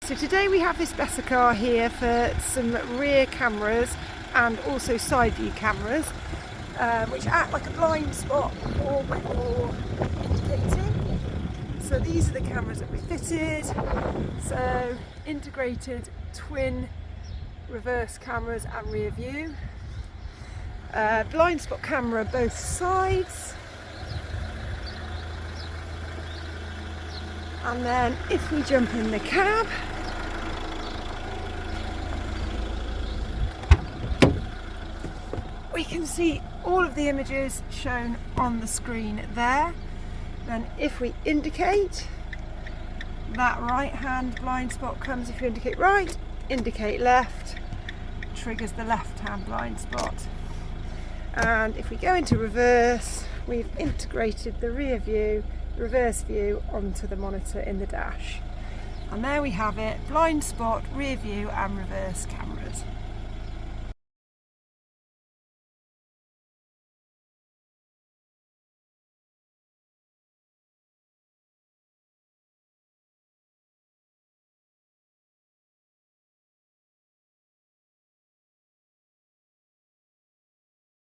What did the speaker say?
So today we have this better car here for some rear cameras and also side view cameras, which act like a blind spot or when you're indicating. So these are the cameras that we fitted. So integrated twin reverse cameras and rear view. Blind spot camera both sides. And then if we jump in the cab, we can see all of the images shown on the screen there. Then if we indicate, that right hand blind spot comes. If you indicate right, indicate left, triggers the left hand blind spot. And if we go into reverse, we've integrated the rear view, reverse view onto the monitor in the dash. And there we have it, blind spot, rear view and reverse cameras.